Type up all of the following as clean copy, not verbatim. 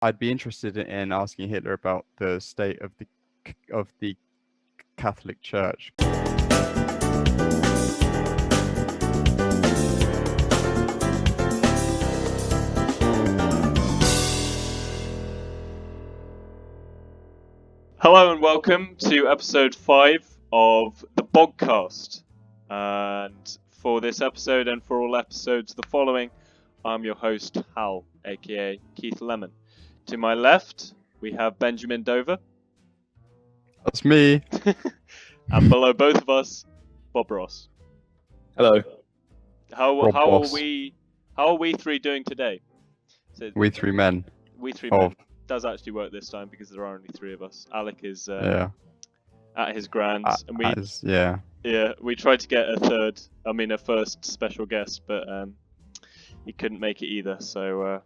I'd be interested in asking Hitler about the state of the Catholic Church. Hello and welcome to episode 5 of the BOGCAST. And for this episode and for all episodes the following, I'm your host, Hal, aka Keith Lemon. To my left, we have Benjamin Dover. That's me. And below both of us, Bob Ross. Hello. How are we three doing today? So, We three men. We three men. Does actually work this time because there are only 3 of us. Alec is at his grands, and we tried to get a first special guest, but he couldn't make it either. So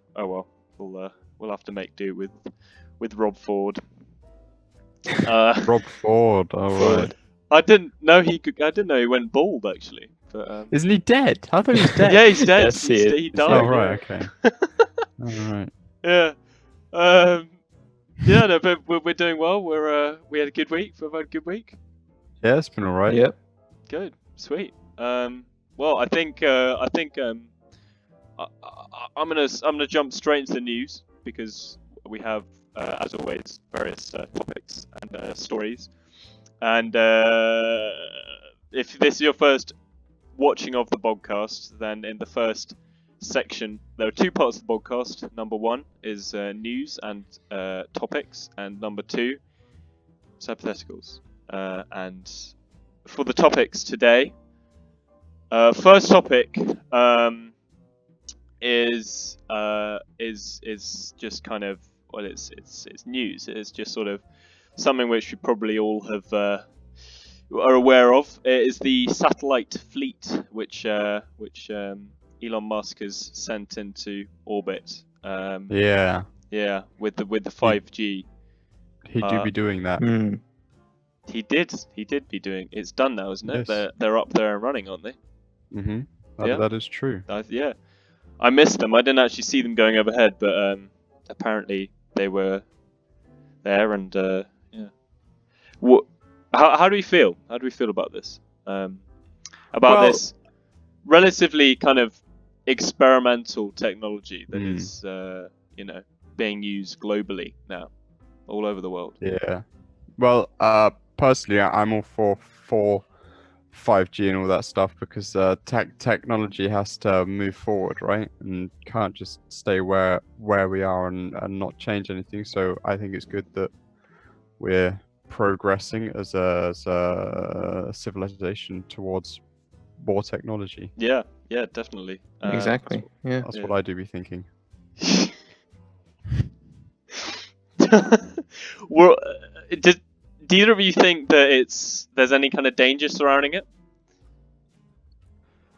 we'll have to make do with Rob Ford. Rob Ford. Oh right. I didn't know he went bald actually. But, isn't he dead? I thought he was dead. Yeah, he's dead. Yes, he died. Oh right, okay. All right. Yeah. But we're doing well. We had a good week. We've had a good week. Yeah, it's been all right. Yep. Good, sweet. Well, I think I'm gonna jump straight into the news because we have, as always, various topics and stories. And if this is your first watching of the podcast, then in the first section there are 2 parts of the podcast. Number 1 is news and topics, and number 2 is hypotheticals. And for the topics today, first topic is just kind of, well, it's news. It's just sort of something which we probably all have are aware of. It is the satellite fleet which Elon Musk has sent into orbit. With the 5G. He do be doing that. He did be doing. It's done now, isn't it? Yes. They're up there and running, aren't they? Mhm. Yeah. That is true. I missed them. I didn't actually see them going overhead, but apparently they were there. And what? How do we feel? How do we feel about this? This relatively kind of experimental technology that is, being used globally now, all over the world. Yeah. Well, personally, I'm all for 5G and all that stuff because technology has to move forward, right? And can't just stay where we are and not change anything. So I think it's good that we're progressing as a civilization towards more technology. Yeah, definitely. Exactly. That's what I do be thinking. Well, do either of you think that there's any kind of danger surrounding it?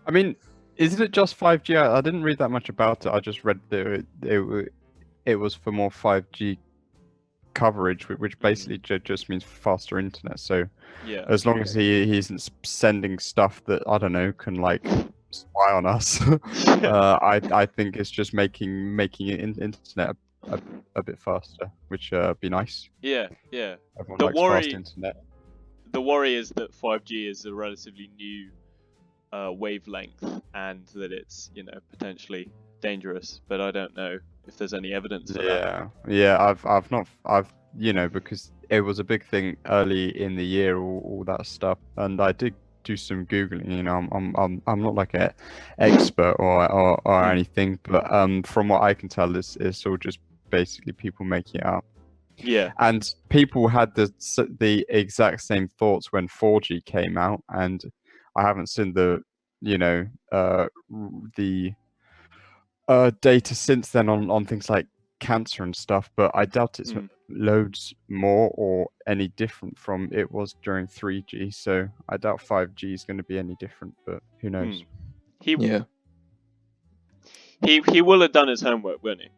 I mean, isn't it just 5G? I didn't read that much about it. I just read that it was for more 5G coverage, which basically just means faster internet. So as long as he isn't sending stuff that, I don't know, can like spy on us, I think it's just making internet a bit faster, which be nice. Yeah. Everyone likes fast internet. The worry is that 5G is a relatively new wavelength and that it's potentially dangerous, but I don't know if there's any evidence for that. I've because it was a big thing early in the year, all that stuff, and I did do some googling. I'm not like an expert or anything, but from what I can tell, it's all just basically people making it up. Yeah. And people had the exact same thoughts when 4G came out, and I haven't seen the data since then on things like cancer and stuff, but I doubt it's loads more or any different from it was during 3G. So I doubt 5G is going to be any different, but who knows? He will have done his homework, won't he?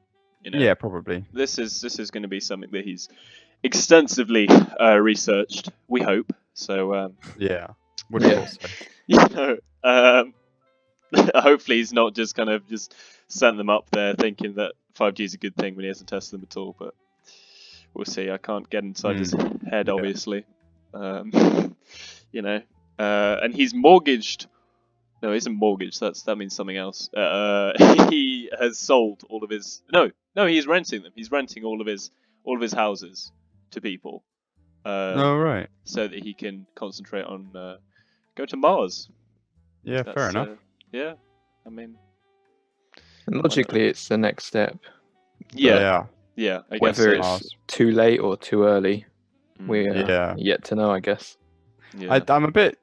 Yeah, probably. This is going to be something that he's extensively researched. We hope so. Yeah. What do you say? Hopefully he's not just kind of just sent them up there thinking that 5G is a good thing when he hasn't tested them at all, but we'll see. I can't get inside his head, Yeah. obviously. You know, and he's mortgaged. No, he isn't mortgaged. That means something else. He has sold all of his. No, he's renting them. He's renting all of his houses to people. Oh, right. So that he can concentrate on go to Mars. Yeah, fair enough. Yeah, I mean, And logically, it's the next step. yeah. I guess Whether so. it's Mars. too late or too early, we're Yeah. yet to know, I guess. Yeah. I'm a bit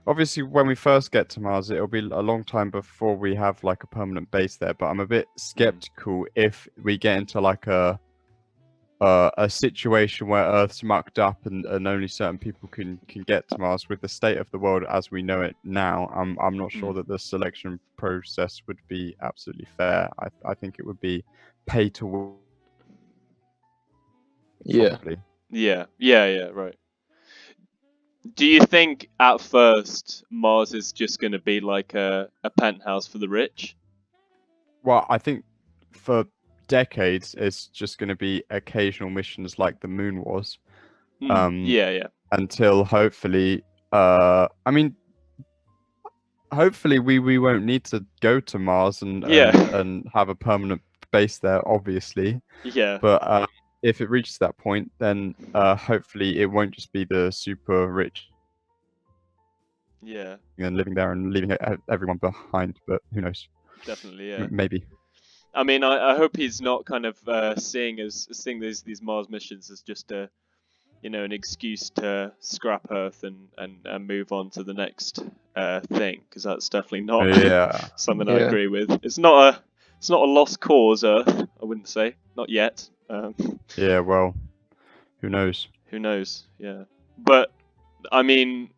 obviously when we first get to Mars it'll be a long time before we have like a permanent base there, but I'm a bit skeptical if we get into like a situation where Earth's mucked up and only certain people can get to Mars. With the state of the world as we know it now, I'm not sure that the selection process would be absolutely fair. I think it would be pay to win. Yeah. Probably. Yeah, right. Do you think at first Mars is just going to be like a penthouse for the rich? Well, I think for decades it's just going to be occasional missions like the moon was. Yeah. Until hopefully, I mean, hopefully we won't need to go to Mars and have a permanent base there, obviously. Yeah. But if it reaches that point, then hopefully it won't just be the super rich Yeah. and living there and leaving everyone behind. But who knows? Definitely, yeah. Maybe. I mean, I hope he's not kind of seeing these Mars missions as just an excuse to scrap Earth and move on to the next thing, because that's definitely not something I agree with. It's not a lost cause, Earth. I wouldn't say, not yet. Yeah, well, who knows? Who knows? Yeah, but I mean,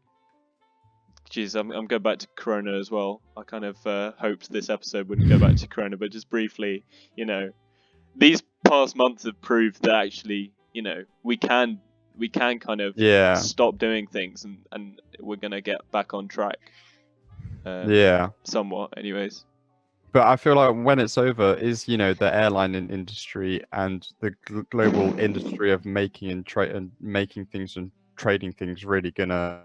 geez, I'm going back to Corona as well. I kind of hoped this episode wouldn't go back to Corona, but just briefly, these past months have proved that actually, we can kind of stop doing things and we're gonna get back on track. Somewhat, anyways. But I feel like when it's over, is the airline industry and the global industry of making and making things and trading things really gonna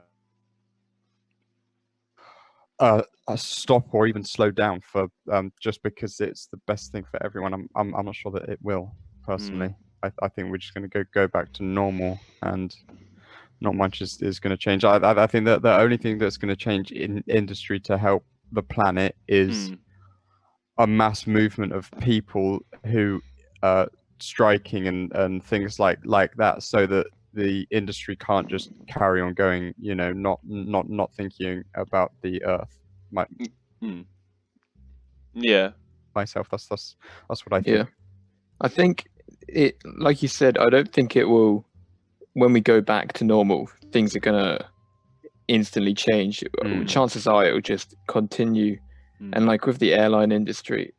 stop or even slow down for just because it's the best thing for everyone? I'm not sure that it will personally. I think we're just gonna go back to normal and not much is going to change. I think that the only thing that's going to change in industry to help the planet is a mass movement of people who striking and things like that, so that the industry can't just carry on going, not thinking about the Earth. Myself, that's what I think. Yeah, I think it, like you said, I don't think it will. When we go back to normal, things are gonna instantly change. Chances are it will just continue. And like with the airline industry,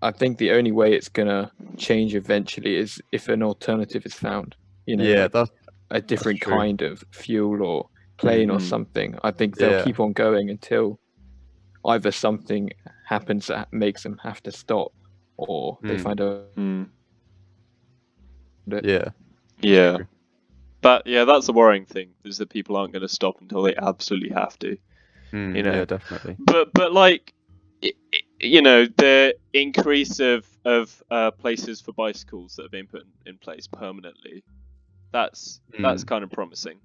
I think the only way it's gonna change eventually is if an alternative is found. That's a different true. kind of fuel or plane or something. I think they'll keep on going until either something happens that makes them have to stop, or they find a. Yeah. But yeah, that's the worrying thing, is that people aren't going to stop until they absolutely have to. Yeah, definitely. But like, the increase of places for bicycles that have been put in place permanently, that's kind of promising.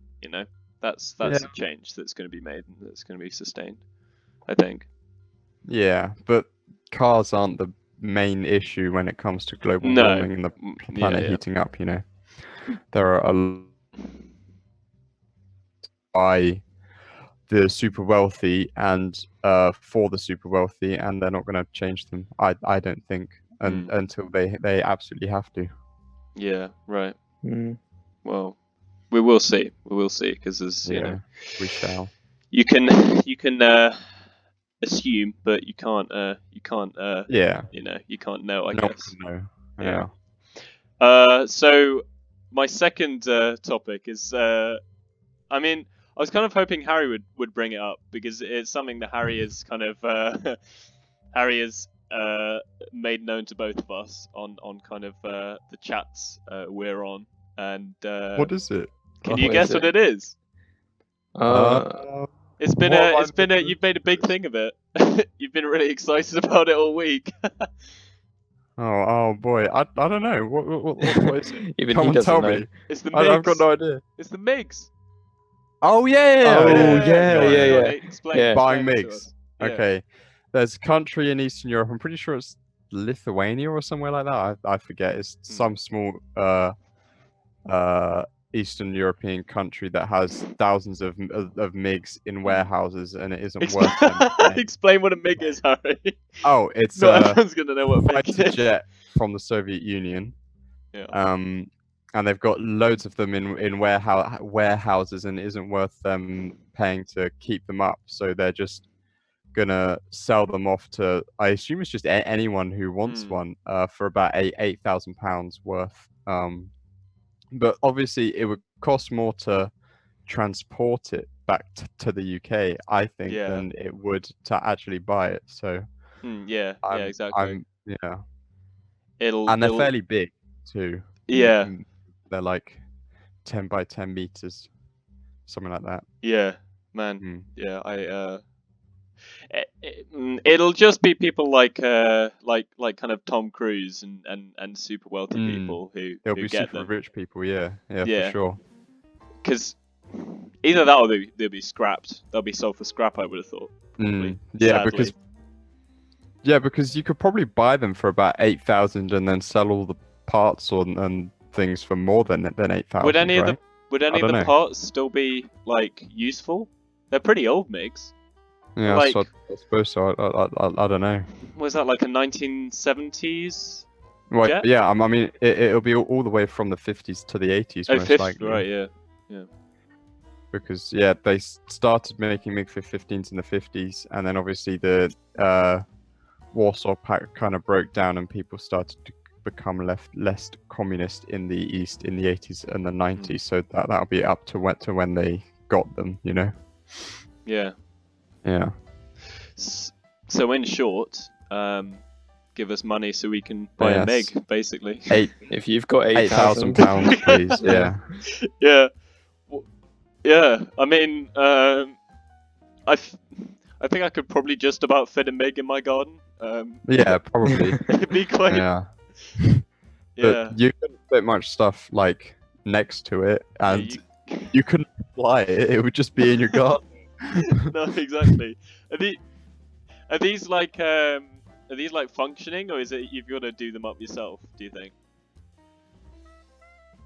That's a change that's going to be made and that's going to be sustained, I think. Yeah, but cars aren't the main issue when it comes to global warming and the planet heating up. There are by the super wealthy and for the super wealthy, and they're not going to change them. I don't think until they absolutely have to. Yeah, right. Well, we will see. Because there's we shall. You can assume, but you can't you can't know, I guess. No. So my second topic is I mean, I was kind of hoping Harry would bring it up, because it's something that Harry is kind of Harry has made known to both of us on kind of the chats we're on. And What is it? can Oh, you what guess is what it? it is? It's been what you've made a big thing of it. You've been really excited about it all week. Oh boy, I don't know. What is it? Even Come he on, doesn't tell know. me. It's the I've got MIGs. no idea. It's the MIGs. Oh yeah. Oh, Go on, yeah. Explain. Yeah. Buying Explain it to MiGs. us. Yeah. Okay. There's a country in Eastern Europe. I'm pretty sure it's Lithuania or somewhere like that. I forget. It's some small Eastern European country that has thousands of MiGs in warehouses, and it isn't worth them. Explain what a MiG is, Harry. Oh, it's Not a everyone's gonna know what a MiG fighter is. jet from the Soviet Union. Yeah. And they've got loads of them in warehouses, and it isn't worth them paying to keep them up. So they're just gonna sell them off to, I assume it's just anyone who wants one, for about £8,000 worth. But obviously it would cost more to transport it back to the UK, I think, than it would to actually buy it. So exactly. And they're fairly big too. Yeah. They're like 10 by 10 meters, something like that. Yeah, man. Yeah, it'll just be people like kind of Tom Cruise and super wealthy people who It'll be get super them. rich people, yeah, for sure. Because either that or they'll be scrapped. They'll be sold for scrap, I would have thought. Sadly. because you could probably buy them for about 8,000 and then sell all the parts and things for more than 8,000. Would any right? of the parts still be like useful? They're pretty old MiGs. Yeah, like, I suppose so. I don't know. Was that like a 1970s? Well, jet? yeah, I mean, it'll be all the way from the 50s to the 80s, most 50s, likely. right? Yeah. Because they started making MiG-15s in the 50s, and then obviously the Warsaw Pact kind of broke down, and people started to become less communist in the East in the 80s and the 90s. So that'll be up to when they got them, you know. Yeah. So in short, give us money so we can buy a MiG, basically. If you've got £8,000, please. Yeah. Yeah. I mean, I think I could probably just about fit a MiG in my garden. Yeah, probably. It'd be quite. Yeah. But you couldn't fit much stuff like next to it, and you couldn't fly it. It would just be in your garden. No, exactly. Are these like functioning, or is it you've got to do them up yourself? Do you think?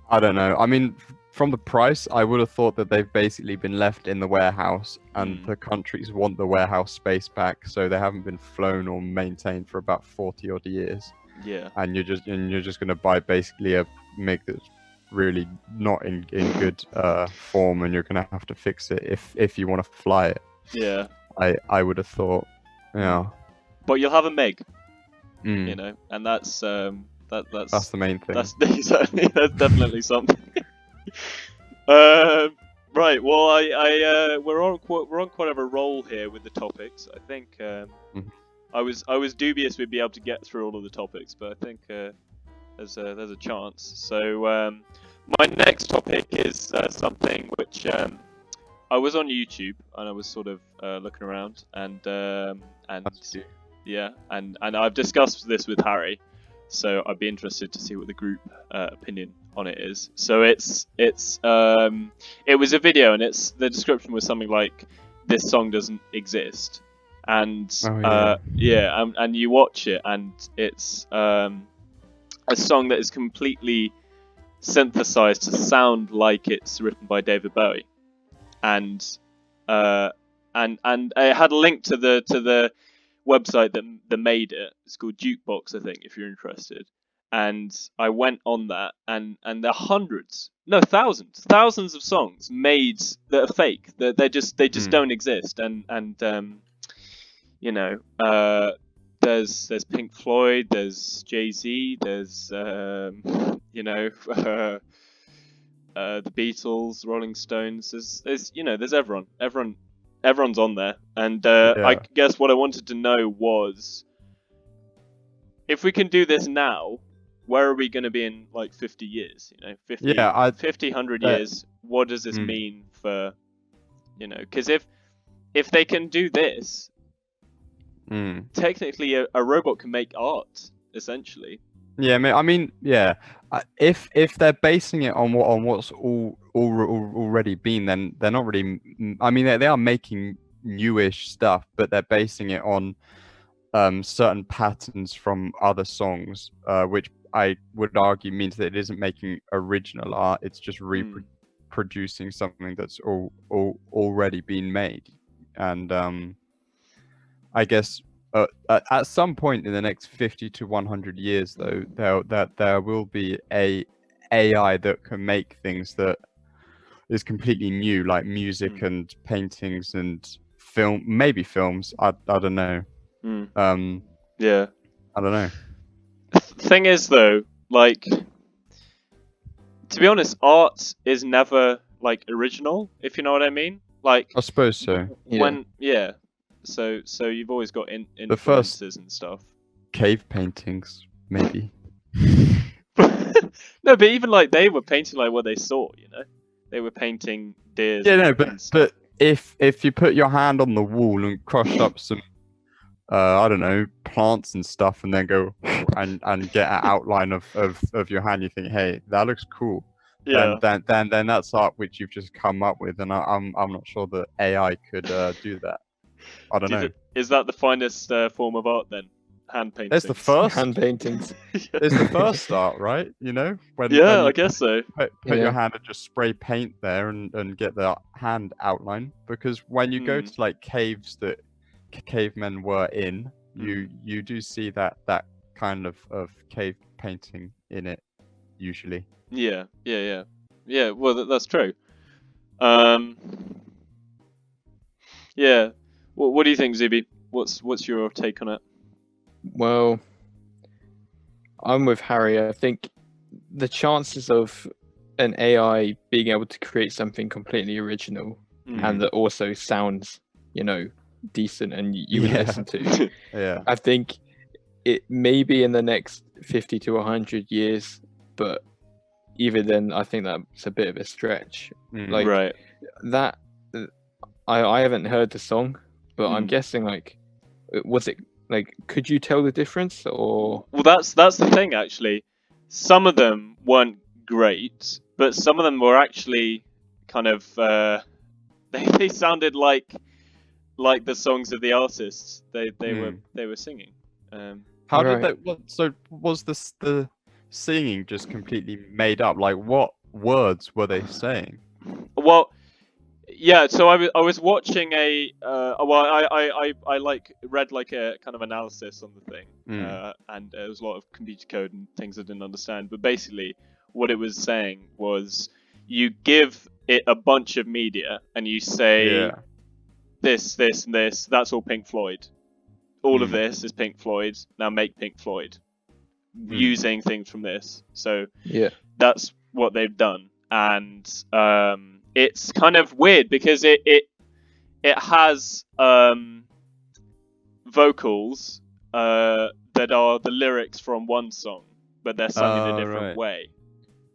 I don't know. I mean, from the price, I would have thought that they've basically been left in the warehouse, and the countries want the warehouse space back, so they haven't been flown or maintained for about 40 odd years. Yeah. And you're just going to buy basically a MiG that's really not in good form, and you're going to have to fix it if you want to fly it. Yeah. I would have thought. Yeah. But you'll have a MiG. You know, and that's the main thing. That's definitely something. Right. Well, we're on quite of a roll here with the topics. I think I was dubious we'd be able to get through all of the topics, but I think there's a chance. So my next topic is something which I was on YouTube and I was sort of looking around and I've discussed this with Harry. So I'd be interested to see what the group opinion on it is. So it was a video, and the description was something like, "This song doesn't exist," and and you watch it, and it's a song that is completely synthesized to sound like it's written by David Bowie, and it had a link to the website that made it. It's called Jukebox, I think, if you're interested. And I went on that, and there are thousands of songs made that are fake. That they just don't exist. And you know, there's Pink Floyd, there's Jay-Z, there's you know, the Beatles, Rolling Stones. There's everyone's on there, and I guess what I wanted to know was, if we can do this now, where are we going to be in like 50 years? 50, Yeah, 50, 100 that- years. What does this Mm. mean for, because if they can do this, technically a robot can make art, essentially. Yeah, I mean, yeah. If they're basing it on what's already been, then they're not really. I mean, they are making newish stuff, but they're basing it on certain patterns from other songs, which I would argue means that it isn't making original art. It's just reproducing something that's already been made, and I guess. At some point in the next 50 to 100 years, though, there will be a AI that can make things that is completely new, like music and paintings and maybe films. I don't know. Yeah. I don't know. Thing is, though, like, to be honest, art is never like original, if you know what I mean. Like, I suppose so. So you've always got influences and stuff. Cave paintings, maybe. No, but even like they were painting like what they saw, they were painting deers. Yeah, no, but if you put your hand on the wall and crush up some, I don't know, plants and stuff, and then go and get an outline of your hand, you think, hey, that looks cool. Yeah. Then that's art which you've just come up with, and I'm not sure that AI could do that. I don't know. Is that the finest form of art then? Hand painting. It's the first hand paintings. It's the first art, right? When I guess so. Put your hand and just spray paint there and get the hand outline. Because when you go to like caves that cavemen were in, you do see that kind of cave painting in it usually. Yeah. Well, that's true. Yeah. What do you think, Zuby? What's your take on it? Well, I'm with Harry. I think the chances of an AI being able to create something completely original and that also sounds, decent and you would listen to. Yeah. I think it may be in the next 50 to 100 years, but even then, I think that's a bit of a stretch. Like right. that, I haven't heard the song, but I'm guessing was it could you tell the difference or? Well, that's the thing actually. Some of them weren't great, but some of them were actually kind of they sounded like the songs of the artists they were singing. How did that? So was the singing just completely made up? Like, what words were they saying? Well, yeah. So I was watching I read like a kind of analysis on the thing, and there was a lot of computer code and things I didn't understand. But basically, what it was saying was, you give it a bunch of media and you say, this, and this. That's all Pink Floyd. All of this is Pink Floyd. Now make Pink Floyd using things from this. So that's what they've done, and it's kind of weird because it has vocals that are the lyrics from one song, but they're sung in a different way.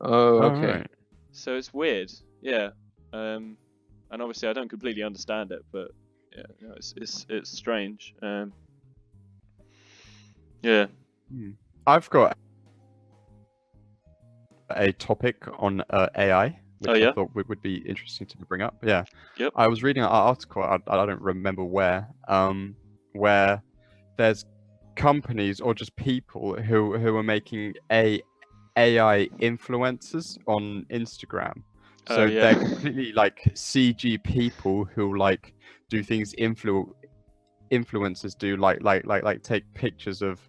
Oh, okay. Right. So it's weird, yeah. And obviously I don't completely understand it, but yeah, it's strange. Yeah. I've got a topic on AI, which I thought would be interesting to bring up. Yeah. Yep. I was reading an article, I don't remember where there's companies or just people who are making AI influencers on Instagram. So they're completely like CG people who like do things influencers do, like take pictures of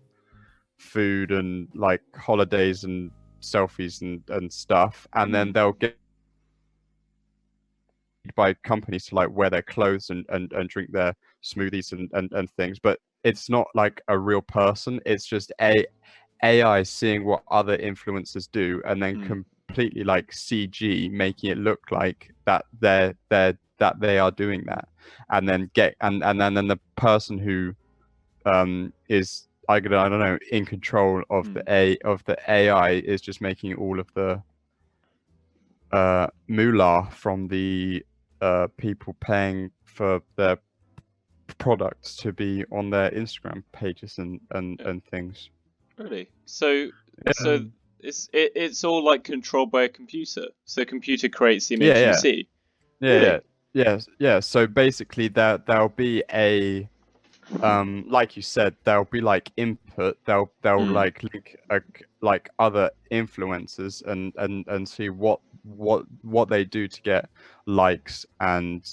food and like holidays and selfies and stuff, and then they'll get by companies to like wear their clothes and drink their smoothies and things, but it's not like a real person. It's just AI seeing what other influencers do and then completely like CG making it look like that they are doing that, and then and then the person who is I don't know, in control of the AI is just making all of the moolah from the people paying for their products to be on their Instagram pages and things. Really? So Yeah. it's all like controlled by a computer. So the computer creates the image Yeah, you yeah. see. Yeah, Really? yeah. So basically, there'll be a like you said, there'll be like input. They'll like link like other influencers and see what they do to get likes and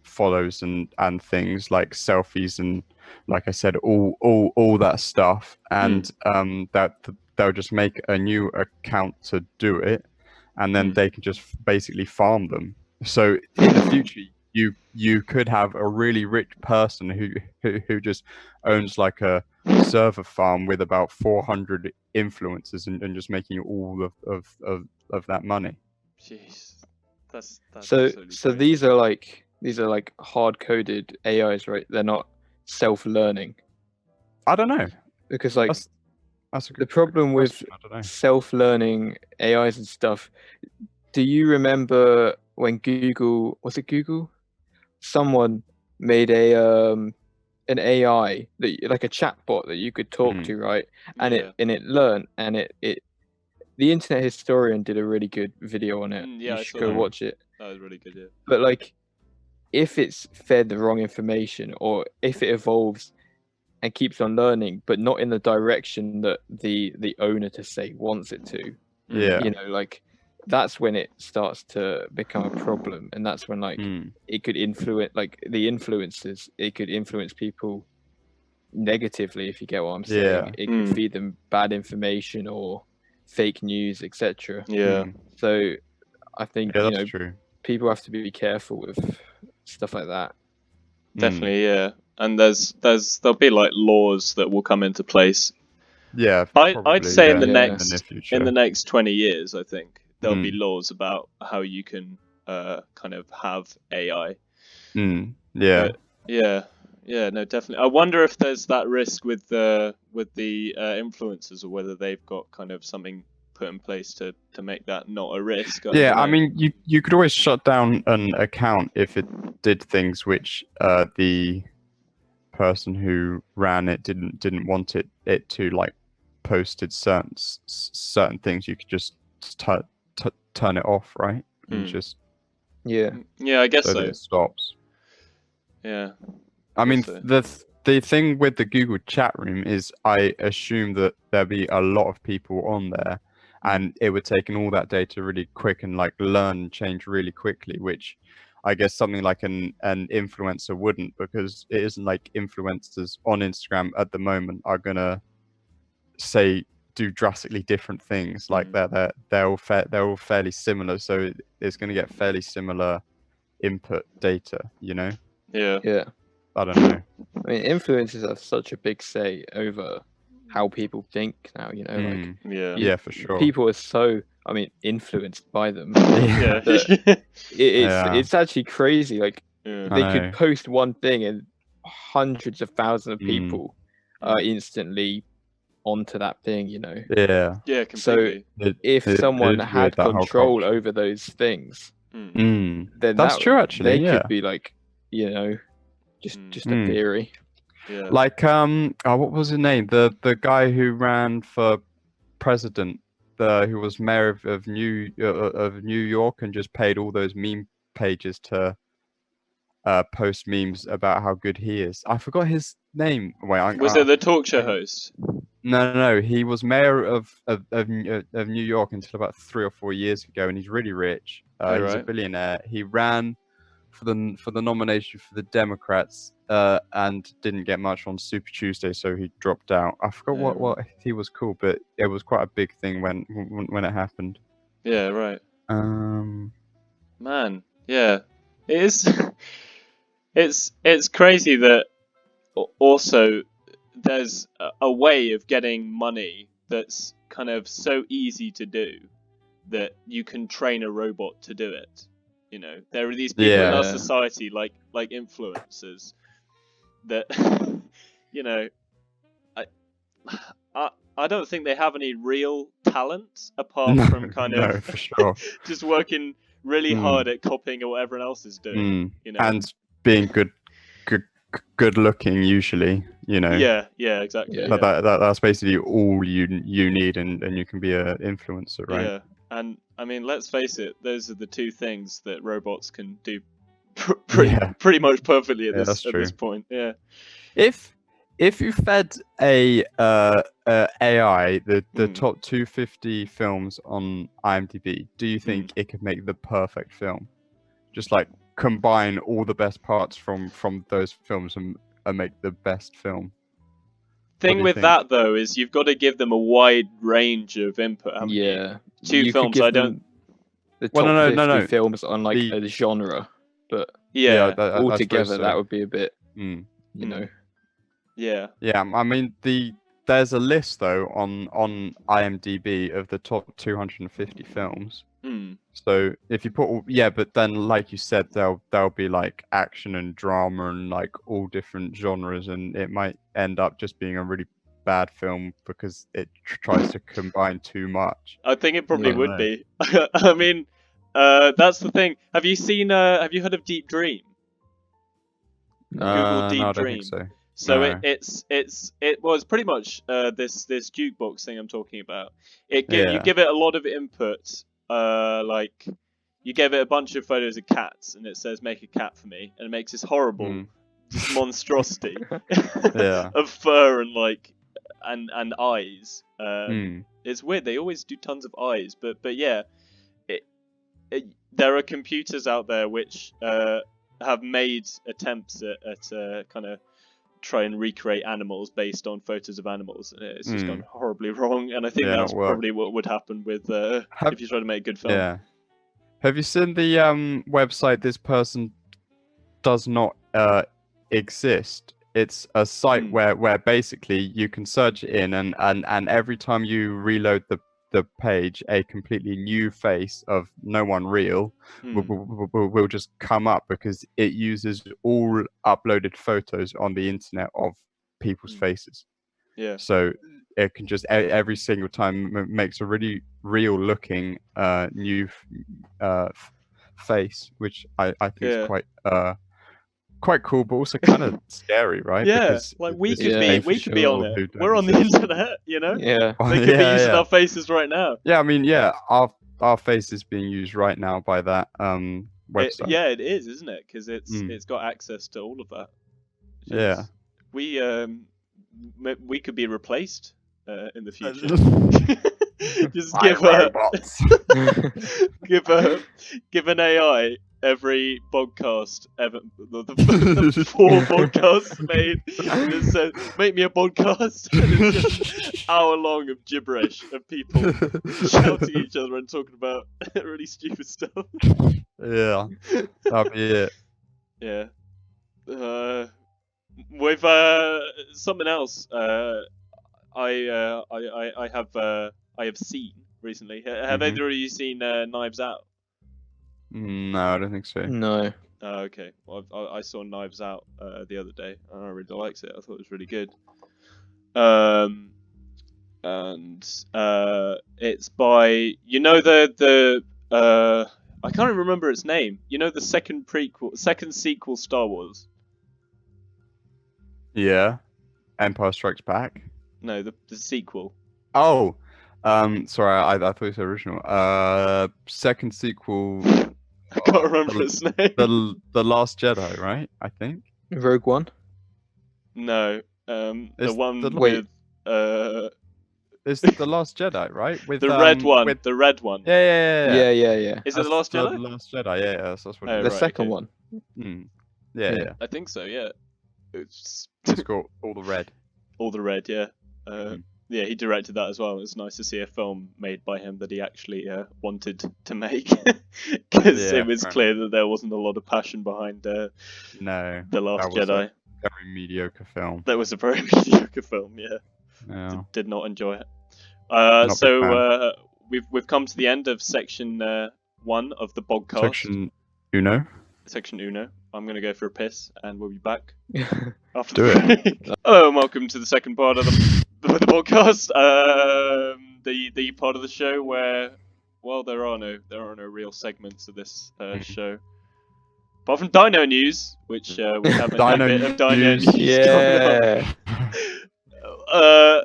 follows and things like selfies and like I said, all that stuff. And that they'll just make a new account to do it, and then they can just basically farm them. So in the future, you could have a really rich person who just owns like a server farm with about 400 influencers and just making all of that money. Jeez. That's So absolutely crazy. these are like hard coded AIs, right? They're not self-learning. I don't know. Because like That's a the good problem with question. I don't know. self-learning AIs and stuff. Do you remember when Google, was it Google? Someone made an AI that like a chatbot that you could talk to, right? And it learned, and it the Internet Historian did a really good video on it. Yeah, You I should saw go that. watch it. That was really good, yeah. But like, if it's fed the wrong information, or if it evolves and keeps on learning, but not in the direction that the owner to say wants it to, Yeah. like that's when it starts to become a problem, and that's when like it could influence like the influences. It could influence people negatively, if you get what I'm saying. Yeah. It could feed them bad information or fake news, etc. Yeah. So I think that's true. people have to be careful with stuff like that. Definitely, yeah. And there'll be like laws that will come into place. Yeah, I'd say in the near next future. in the next 20 years, I think there'll be laws about how you can kind of have AI. Yeah. But, yeah, no, definitely. I wonder if there's that risk with the influencers, or whether they've got kind of something put in place to make that not a risk. I don't know. mean, you could always shut down an account if it did things which the person who ran it didn't want it to like posted certain things. You could just turn it off, right? And just yeah, I guess so so. that it stops. Yeah. I mean, so. the thing with the Google chat room is I assume that there'll be a lot of people on there, and it would take in all that data really quick and like learn and change really quickly, which I guess something like an influencer wouldn't, because it isn't like influencers on Instagram at the moment are gonna say do drastically different things like that. They're all fairly similar, so it's going to get fairly similar input data. yeah. I don't know. I mean, influencers have such a big say over how people think now. Like yeah, for sure. People are so, I mean, influenced by them. Yeah. It's actually crazy. Like they I could know. post one thing and hundreds of thousands of people are instantly onto that thing. Yeah. Yeah, So completely. if It someone is had weird, that whole control culture. over those things, Mm. then That's true, actually. they Yeah. could be like, just a theory. Yeah. Like what was his name? The guy who ran for president, who was mayor of New York and just paid all those meme pages to post memes about how good he is. I forgot his name. Wait, Was it the talk show host? No. He was mayor of New York until about 3 or 4 years ago, and he's really rich. He's a billionaire. He ran for the nomination for the Democrats and didn't get much on Super Tuesday, so he dropped out. I forgot what he was called, but it was quite a big thing when it happened. Yeah, right. Man, yeah, it is. It's crazy that also there's a way of getting money that's kind of so easy to do that you can train a robot to do it. There are these people in our society, like influencers, that I don't think they have any real talent apart No, from kind no, of for sure. just working really Mm. hard at copying what everyone else is doing. You know. And being good looking usually, you know. Yeah, exactly. Yeah. Yeah. That's basically all you need, and you can be an influencer, right? Yeah, and I mean, let's face it; those are the two things that robots can do pretty much perfectly at that's this true. point. Yeah. If you fed a AI the Mm. top 250 films on IMDb, do you think it could make the perfect film? Just like combine all the best parts from those films and make the best film. Thing you with think? that though is you've got to give them a wide range of input, haven't you? Yeah. Two You could films, give I them don't. the Well, top no, 50 films on like The- a genre, but Yeah. I altogether suppose so. that would be a bit, Mm. you know. Yeah. Yeah, I mean there's a list though on IMDb of the top 250 films. Mm. So if you put but then like you said, there'll be like action and drama and like all different genres, and it might end up just being a really bad film because it tries to combine too much. I think it probably Yeah. would be. I mean, that's the thing. Have you heard of Deep Dream? Google Deep No, I don't Dream. think so. So No. it was pretty much this jukebox thing I'm talking about. You Yeah. give it a lot of input, like you give it a bunch of photos of cats, and it says make a cat for me, and it makes this horrible, just monstrosity Yeah. of fur and like and eyes. Mm. It's weird. They always do tons of eyes, but yeah, there are computers out there which have made attempts at kind of try and recreate animals based on photos of animals. It's just gone horribly wrong, and I think that's probably what would happen with if you try to make a good film. Yeah. Have you seen the website This Person Does Not Exist? It's a site where basically you can search it in, and every time you reload the page, a completely new face of no one real will just come up, because it uses all uploaded photos on the internet of people's faces. Yeah. So it can just every single time makes a really real looking new face, which I think is quite cool, but also kind of scary, right? Yeah, because like we it's could just be made for on people who it. don't We're on the exist. internet, you know. Yeah. They could be using our faces right now. Yeah, I mean, our face is being used right now by that website. It is, isn't it? Because it's got access to all of that. Yeah. We could be replaced in the future. Just give an AI every podcast ever, the 4 podcasts made, and it says make me a podcast, and it's just an hour long of gibberish of people shouting at each other and talking about really stupid stuff. Yeah, that'd be it. Yeah. With something else, I have seen recently. Have either of you seen Knives Out? No, I don't think so. No. Oh, okay. Well, I saw Knives Out the other day, and I really liked it. I thought it was really good. And it's by I can't even remember its name. You know, the second sequel Star Wars. Yeah, Empire Strikes Back. No, the sequel. Oh, sorry, I thought it was original. Second sequel. I can't remember its name. The Last Jedi, right? I think. Rogue One? No. The one Wait. with It's The Last Jedi, right? With the red one. With... The red one. Yeah. Is it The Last Jedi? The Last Jedi, yeah, that's what it The is. second one. Yeah. I think so, yeah. It's got all the red. All the red, yeah. Yeah, he directed that as well. It's nice to see a film made by him that he actually wanted to make, because it was clear that there wasn't a lot of passion behind The Last Jedi. A very mediocre film. That was a very mediocre film, yeah. Did not enjoy it. So we've come to the end of section 1 of the BOGCAST. Section Uno. section Uno. I'm going to go for a piss, and we'll be back after Do the break. Hello, and welcome to the second part of the podcast. The part of the show where, well, there are no real segments of this show. Apart from Dino News, which we have a bit of Dino News coming up.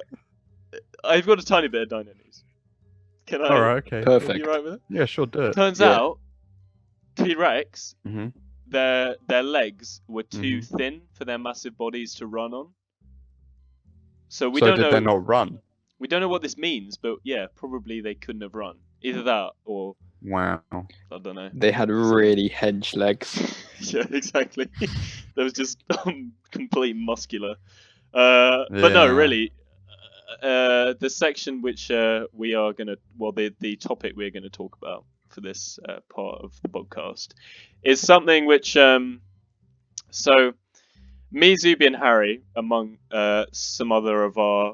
I've got a tiny bit of Dino News. Can I? Alright, okay. Perfect. Are you right with it? Yeah, sure, do it. Turns Yeah. out, T-Rex, Mm-hmm. their legs were too thin for their massive bodies to run on. So we don't know. Did they not run? We don't know what this means, but yeah, probably they couldn't have run. Either that, or Wow. I don't know. They had really hench legs. Yeah, exactly. They was just complete muscular. But no, Yeah. really, the section which we are gonna, well, the topic we're gonna talk about for this part of the podcast is something which, so me, Zuby, and Harry, among some other of our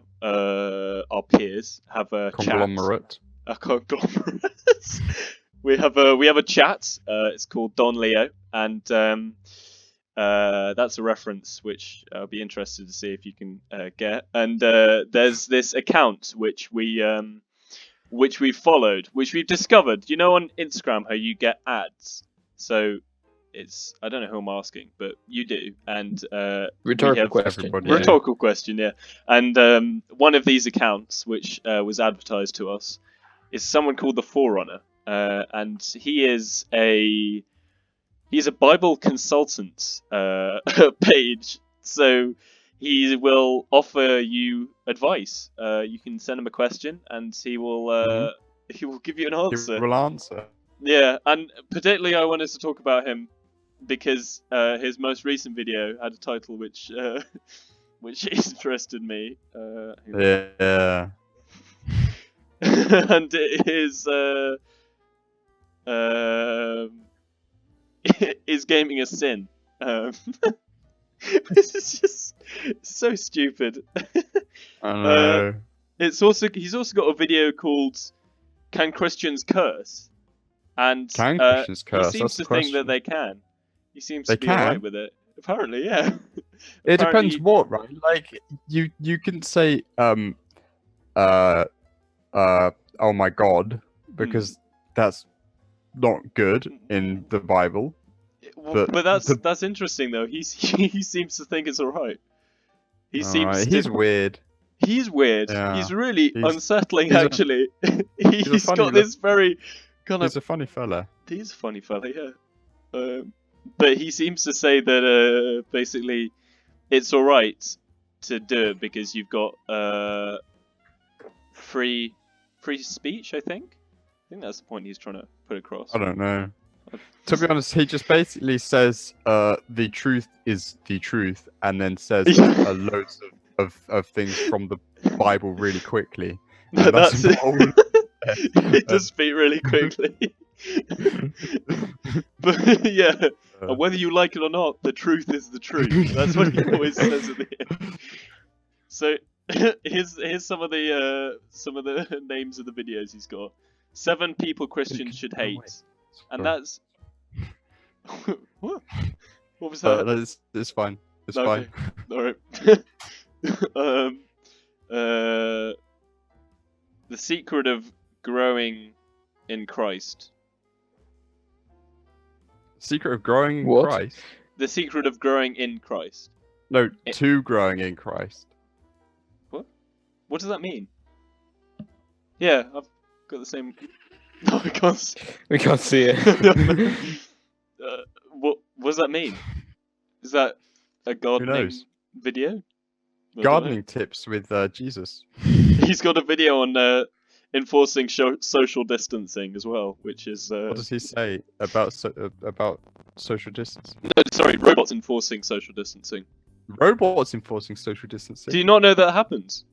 peers, have a Conglomerate. chat. A conglomerate. We have a chat. It's called Don Leo, and that's a reference which I'll be interested to see if you can get. And there's this account which we followed, which we've discovered. You know, on Instagram how you get ads. So it's, I don't know who I'm asking, but you do. And Rhetorical have question. everybody. Yeah. rhetorical question, yeah. And one of these accounts, which was advertised to us, is someone called the Forerunner, and he's a Bible consultant page. So he will offer you advice. You can send him a question, and he will give you an answer. He will answer. Yeah, and particularly I wanted to talk about him because his most recent video had a title which interested me. Yeah. And it is is gaming a sin? This is just so stupid. I know. He's also got a video called "Can Christians Curse?" And Can Christians curse? he seems That's to the think that question. they can. He seems They to be can? alright with it. Apparently, yeah. It depends Apparently- what, right? Like you can say oh my god, because that's not good in the Bible. Well, But but that's interesting though. He seems to think it's alright. He seems Alright, to... he's weird. He's weird. Yeah. He's really He's- unsettling, he's a- actually. he's a He's funny got this very kind He's of... a funny fella. He's a funny fella, yeah. But he seems to say that basically it's alright to do it because you've got free speech, I think. I think that's the point he's trying to put across. I don't know. To be honest, he just basically says the truth is the truth, and then says loads of things from the Bible really quickly. No, And that's it. all- He does speak really quickly. But yeah, and whether you like it or not, the truth is the truth. That's what he always says at the end. So here's some of the names of the videos he's got. 7 people Christians should hate, and that's what? What was that? It's fine. It's Okay. fine. All right. The secret of growing in Christ. Secret of growing in What? Christ. The secret of growing in Christ. No, to growing in Christ. What does that mean? Yeah, I've got the same. No, I can't. We can't see it. What does that mean? Is that a gardening knows? video? I don't know. Gardening tips with Jesus. He's got a video on enforcing social distancing as well, which is What does he say about social distance? no, sorry, robots enforcing social distancing. Robots enforcing social distancing. Do you not know that happens?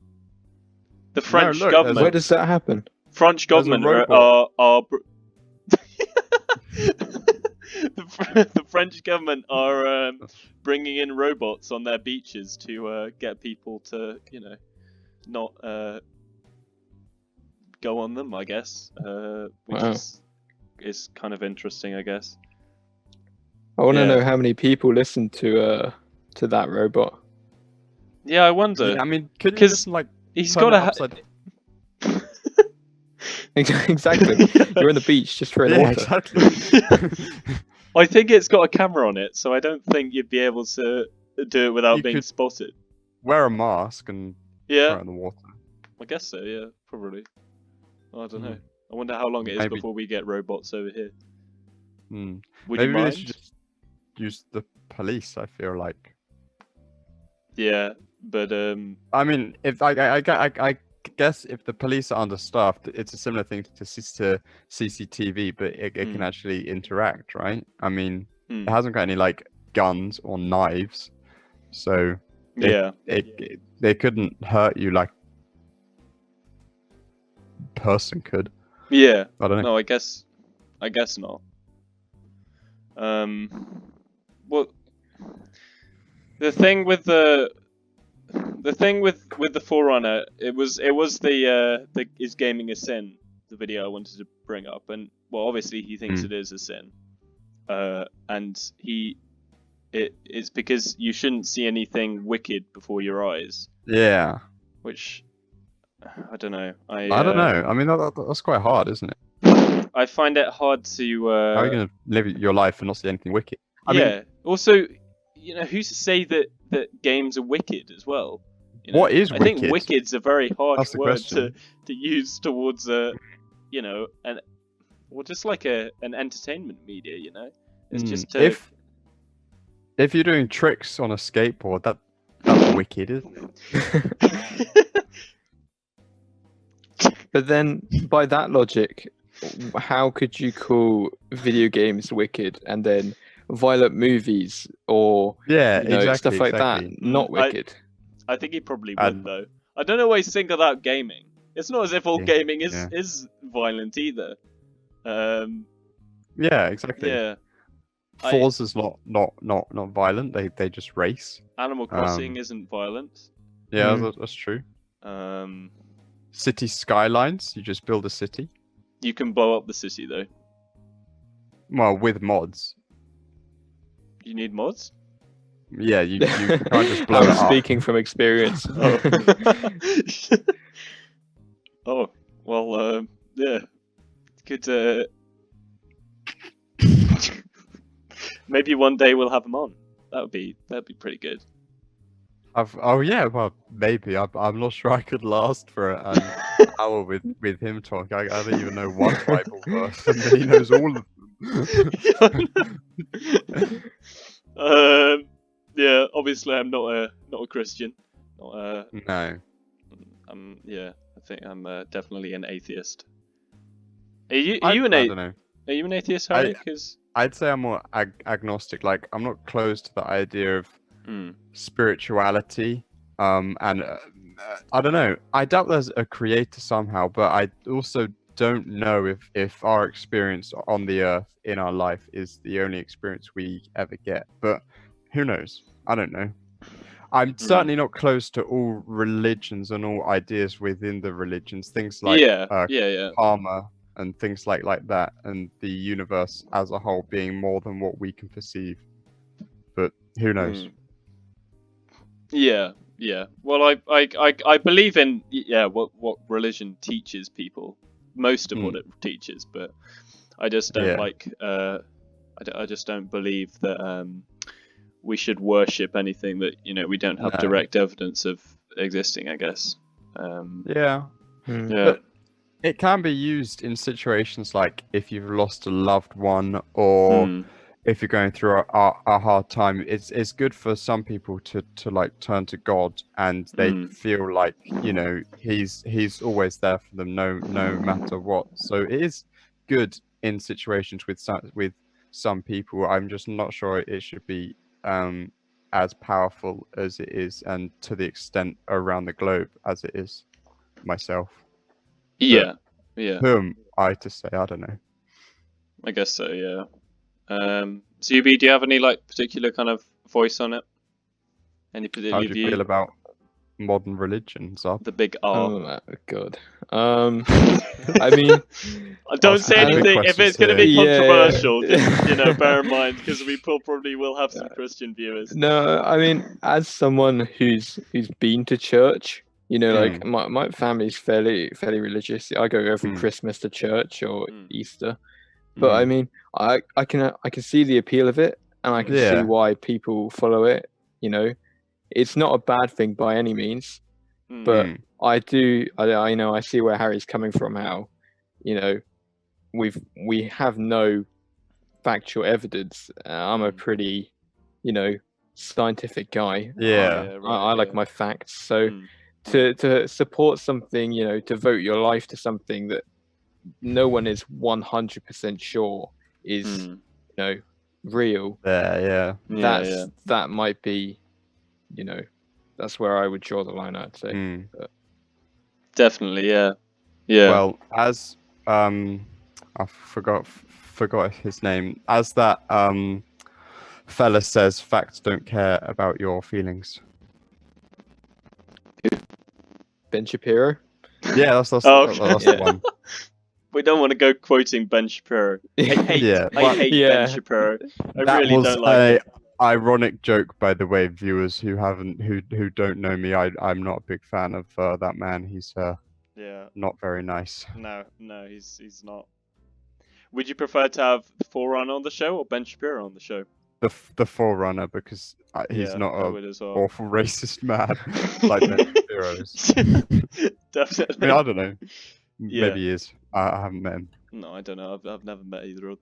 The French look, government. Where does that happen? French There's a government robot. the French government are bringing in robots on their beaches to get people to, not go on them, I guess, which Wow. is kind of interesting, I guess. I want to Yeah. know how many people listen to that robot. Yeah, I wonder. Yeah, I mean, couldn't you 'Cause just like He's turn got it a. upside? Exactly. You're on the beach just throwing Yeah, water. exactly. I think it's got a camera on it, so I don't think you'd be able to do it without You being could- spotted. Wear a mask and throw Yeah, it in the water. I guess so. Yeah, probably. I don't know. Hmm. I wonder how long it is Maybe- before we get robots over here. Hmm. Would Maybe you they mind? should just use the police. I feel like. Yeah, but I mean, if I guess if the police are understaffed, it's a similar thing to CCTV, but it can Hmm. actually interact, right? I mean, hmm, it hasn't got any like guns or knives, so yeah, they couldn't hurt you like a person could. yeah. I don't know. No, I guess not. Well, the thing with the Forerunner, it was the is gaming a sin? The video I wanted to bring up, and well, obviously he thinks it is a sin, and it's because you shouldn't see anything wicked before your eyes, Yeah, which I don't know. I don't know. I mean, that's quite hard, isn't it? I find it hard to. How are you going to live your life and not see anything wicked? I yeah. mean, Also, who's to say that games are wicked as well? What is I think wicked? wicked's a very harsh That's the word question. to use towards just like an entertainment media. It's just to. If you're doing tricks on a skateboard, that's wicked, isn't it? But then, by that logic, how could you call video games wicked and then violent movies or Yeah, exactly, stuff like exactly. that not wicked? I think he probably would And- though. I don't always think about gaming. It's not as if all Yeah, gaming is yeah. is violent either. Yeah, exactly. Yeah. Forza's not violent. They just race. Animal Crossing isn't violent. Yeah, Mm. that's true. Um, City skylines. You just build a city. you can blow up the city though. Well, with mods. You need mods. Yeah, you can't just blow I'm it up. speaking from experience. Oh, well, yeah. Good. Maybe one day we'll have them on. That'd be pretty good. Oh yeah, well maybe. I'm not sure I could last for an hour with him talking. I don't even know one Bible verse, and then he knows all of them. Yeah. Obviously, I'm not a Christian. Not No. yeah. I think I'm definitely an atheist. Are you I an don't know. Are you an atheist, Harry? Because I'd say I'm more agnostic. Like I'm not close to the idea of spirituality. And I don't know. I doubt there's a creator somehow, but I also don't know if our experience on the earth in our life is the only experience we ever get. But who knows? I don't know. I'm certainly not close to all religions and all ideas within the religions. Things like yeah. karma and things like that, and the universe as a whole being more than what we can perceive. But who knows? Yeah. Well, I believe in what religion teaches people, most of what it teaches, but I just don't I just don't believe that we should worship anything that we don't have direct evidence of existing. I guess. Yeah. But it can be used in situations like if you've lost a loved one or if you're going through a hard time. It's good for some people to like turn to God, and they feel like he's always there for them no matter what. So it is good in situations with some people. I'm just not sure it should be as powerful as it is, and to the extent around the globe as it is myself. Yeah. Who am I to say? I don't know. I guess so. Yeah. Zuby, do you have any like particular kind of voice on it? Any particular How do you view? feel about modern religions are. The big R. Oh my god. I mean, Don't say Asking big anything if it's questions going to be here. controversial. Yeah. Just bear in mind because we probably will have some Christian viewers. no, I mean, as someone who's been to church, like my family's fairly religious. I go every Christmas to church or Easter. But I mean, I can see the appeal of it, and I can see why people follow it. It's not a bad thing by any means, but I see where Harry's coming from. How, we have no factual evidence. I'm a pretty, scientific guy. Yeah. I like my facts. So to support something, to vote your life to something that no one is 100% sure is, real. Yeah. That might be, that's where I would draw the line, I'd say. But... Definitely, yeah. Well, as I forgot his name. As that fella says, facts don't care about your feelings. Ben Shapiro. Yeah, that's the one. We don't want to go quoting Ben Shapiro. I hate Ben Shapiro. I really don't like it. Ironic joke, by the way, viewers who don't know me. I'm not a big fan of that man. He's not very nice. No, he's not. Would you prefer to have Forerunner on the show or Ben Shapiro on the show? The Forerunner, because he's not a well. awful racist man like Ben Shapiro's. Definitely. I mean, I don't know. Maybe he is. I haven't met him. No, I don't know. I've never met either of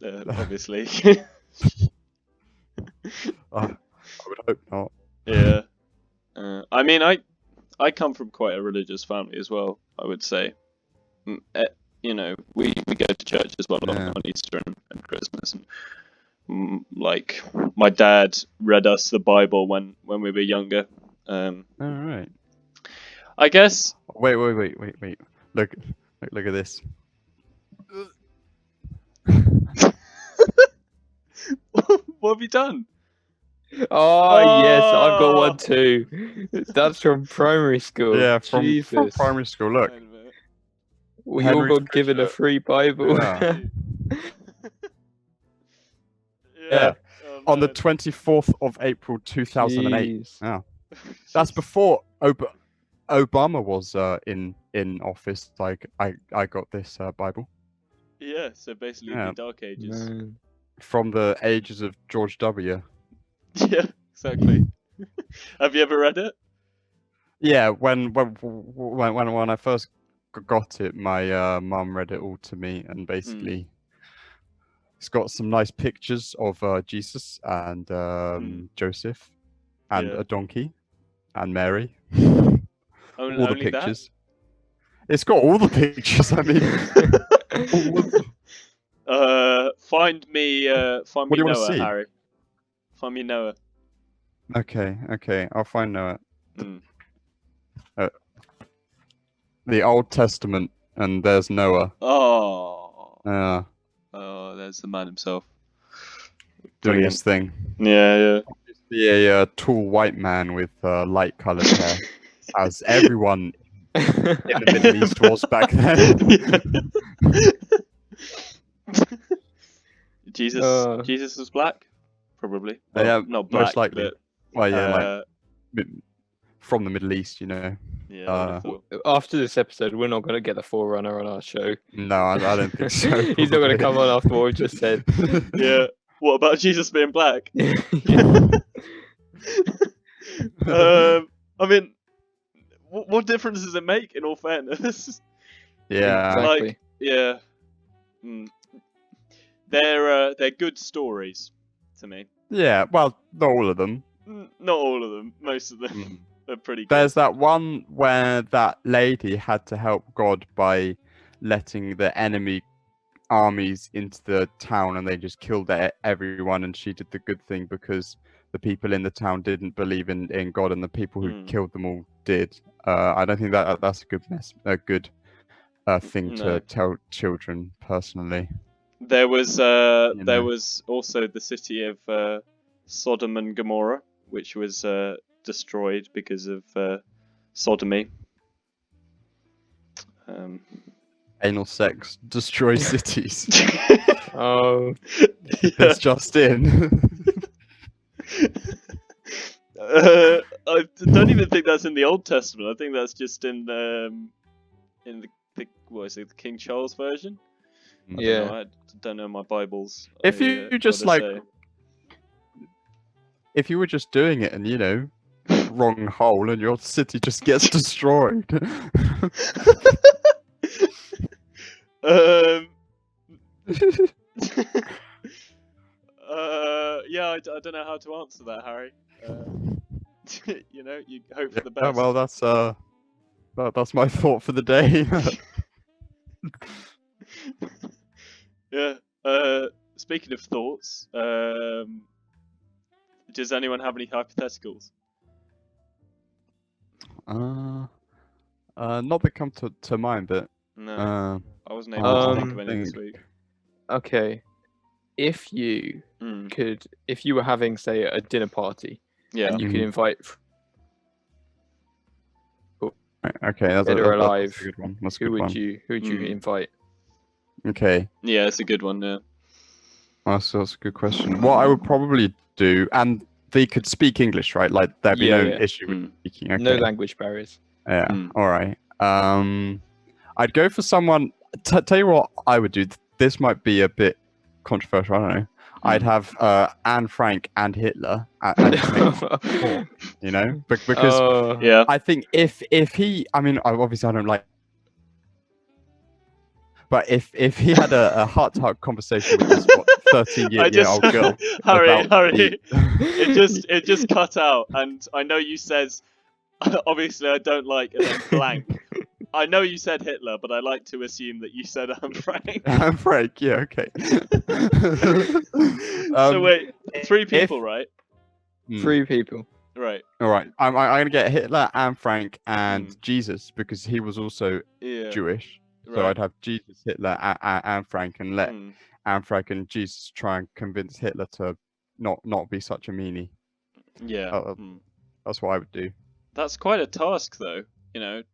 them. Obviously. I would hope not. Yeah. I mean, I come from quite a religious family as well, I would say. We go to church as well on Easter and Christmas. And, like, my dad read us the Bible when we were younger. All right. I guess... Wait. Look at this. What have you done? Oh, yes, I've got one too. That's from primary school. Yeah, from primary school. Look. We all got given a free Bible. Yeah. On the 24th of April 2008. Jeez. Yeah. That's before Obama was in office. Like I got this Bible. Yeah, so basically the Dark Ages. Man. From the ages of George W. Yeah, exactly. Have you ever read it? Yeah, when I first got it, my mum read it all to me, and basically it's got some nice pictures of Jesus and Joseph and a donkey and Mary. All the pictures. That? It's got all the pictures. I mean, find me Noah, Harry. Find me Noah. Okay, I'll find Noah. The Old Testament, and there's Noah. Oh. Yeah. Oh, there's the man himself. Doing his thing. Yeah. A tall white man with light-colored hair, as everyone in the Middle East was back then. Jesus was black, probably. Well, yeah, not black, most likely. But, well, yeah, from the Middle East, Yeah. After this episode, we're not going to get the Forerunner on our show. No, I don't think so. He's not going to come on after what we just said. Yeah. What about Jesus being black? I mean, what difference does it make? In all fairness. Yeah. Exactly. They're good stories to me. Yeah. Well, not all of them. Not all of them. Most of them are pretty good. There's that one where that lady had to help God by letting the enemy armies into the town, and they just killed everyone, and she did the good thing because the people in the town didn't believe in God, and the people who killed them all did. I don't think that's a good thing to tell children, personally. There was also the city of Sodom and Gomorrah, which was destroyed because of sodomy. Anal sex destroys cities. Oh, Yeah. It's just in. I don't even think that's in the Old Testament. I think that's just in the what is it, the King Charles version? I yeah. don't know. I don't know my Bibles. If you just if you were just doing it and wrong hole and your city just gets destroyed. Yeah, I don't know how to answer that, Harry. You hope for the Yeah, best. well, that's my thought for the day. Yeah. Speaking of thoughts, does anyone have any hypotheticals? Not that come to mind, but No, I wasn't able to think of any this week. Okay. If you if you were having, say, a dinner party, Yeah. and you could invite okay, that's dead or alive, a good one. That's a who good would one. you invite? Okay, Yeah, it's a good one. Yeah. that's a good question. What I would probably do, and they could speak English, right? Like there'd be no issue with speaking. Okay. No language barriers. Yeah. All right. I'd go for someone. Tell you what I would do. This might be a bit controversial. I don't know. I'd have Anne Frank and Hitler, and because Yeah. I think if he, I mean, obviously I don't like, but if he had a heart-to-heart conversation with this 13-year-old girl, Harry, about it just cut out, and I know you said, obviously I don't like, and then blank. I know you said Hitler, but I like to assume that you said Anne Frank. Anne Frank, yeah, okay. So wait, 3 people, right? 3 people. Right. All right. I'm gonna get Hitler, Anne Frank, and Jesus because he was also Jewish. So I'd have Jesus, Hitler, Anne Frank, and let Anne Frank and Jesus try and convince Hitler to not be such a meanie. Yeah. That's what I would do. That's quite a task, though.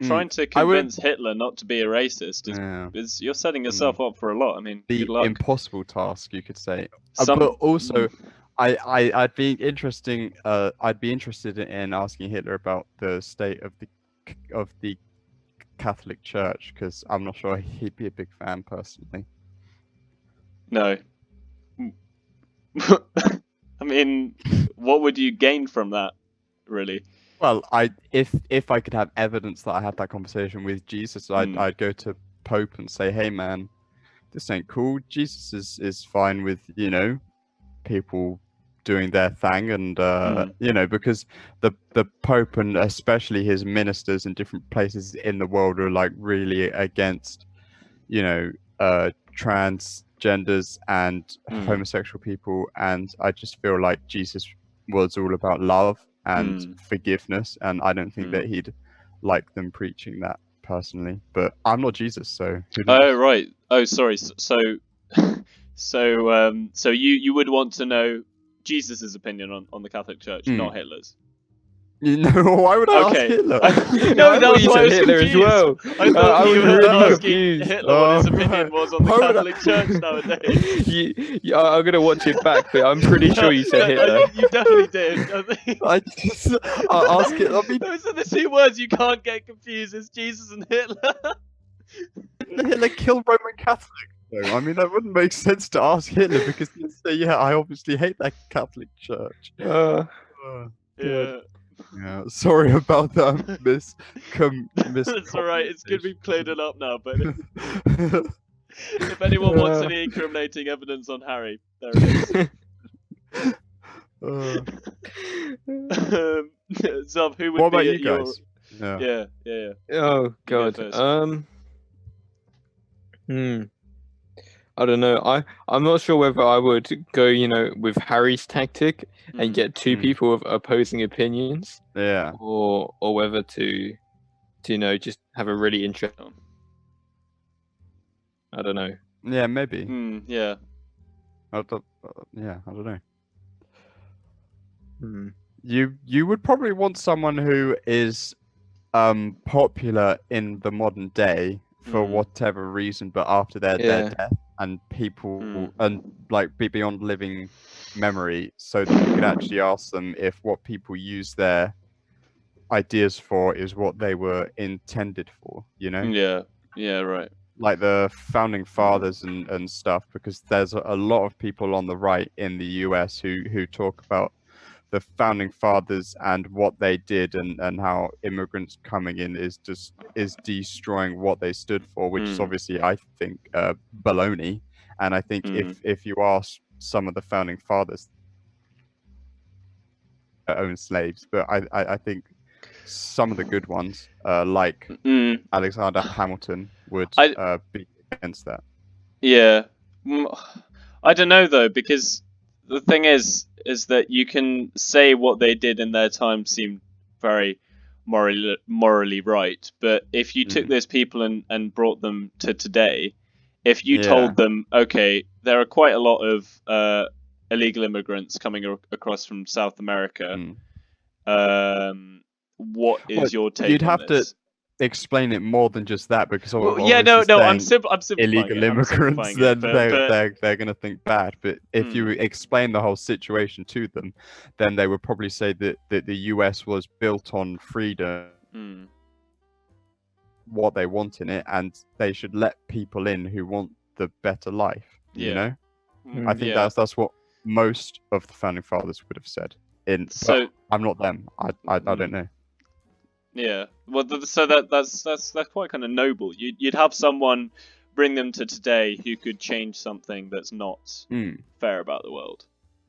Trying to convince Hitler not to be a racist is you're setting yourself up for a lot. I mean, the good luck. impossible task, you could say. But also, I'd be interested in asking Hitler about the state of the Catholic Church because I'm not sure he'd be a big fan personally. No. I mean, what would you gain from that, really? Well, if I could have evidence that I had that conversation with Jesus, I'd go to Pope and say, "Hey, man, this ain't cool. Jesus is fine with people doing their thing, and because the Pope and especially his ministers in different places in the world are like really against transgenders and homosexual people, and I just feel like Jesus was all about love and forgiveness, and I don't think that he'd like them preaching that personally. But I'm not Jesus, so who knows? Oh right. Oh sorry. So you would want to know Jesus's opinion on the Catholic Church, not Hitler's. Why would I ask Hitler? No, that was why I was Hitler confused. as well. I thought you were really asking confused. Hitler what his opinion was on the Catholic Church nowadays. I'm gonna watch it back, but I'm pretty sure you said Hitler. You definitely did. I ask it. I mean, those are the 2 words you can't get confused. It's Jesus and Hitler. Hitler killed Roman Catholics. I mean, that wouldn't make sense to ask Hitler because he'd say, "Yeah, I obviously hate that Catholic Church." Yeah. Yeah, sorry about that, Miss. It's alright, it's good we've cleared it up now, but if anyone wants any incriminating evidence on Harry, there it is. Zub, who would what be about you at your... guys? Yeah. Oh, God. I don't know. I'm not sure whether I would go, with Harry's tactic and get 2 people with opposing opinions. Yeah. Or whether to just have a really interesting. I don't know. Yeah, maybe. Yeah. I don't know. You would probably want someone who is popular in the modern day for whatever reason, but after their death, and people and like be beyond living memory, so that you could actually ask them if what people use their ideas for is what they were intended for, you know? Yeah, right. Like the founding fathers and stuff, because there's a lot of people on the right in the US who talk about the founding fathers and what they did, and how immigrants coming in is destroying what they stood for, which is obviously, I think, baloney. And I think if you ask some of the founding fathers, own slaves, but I think some of the good ones, like Alexander Hamilton, would be against that. Yeah. I don't know though, because the thing is that you can say what they did in their time seemed very morally right, but if you took those people and brought them to today, if you told them, okay, there are quite a lot of illegal immigrants coming across from South America, what is your take you'd on have this? to explain it more than just that, because Well, yeah, no, I'm simplifying illegal it. immigrants, But they're going to think bad. But if you explain the whole situation to them, then they would probably say that the US was built on freedom, what they want in it, and they should let people in who want the better life. You know, I think that's what most of the founding fathers would have said. But I'm not them. I don't know. Yeah, well, so that's quite kind of noble. You'd have someone bring them to today who could change something that's not fair about the world.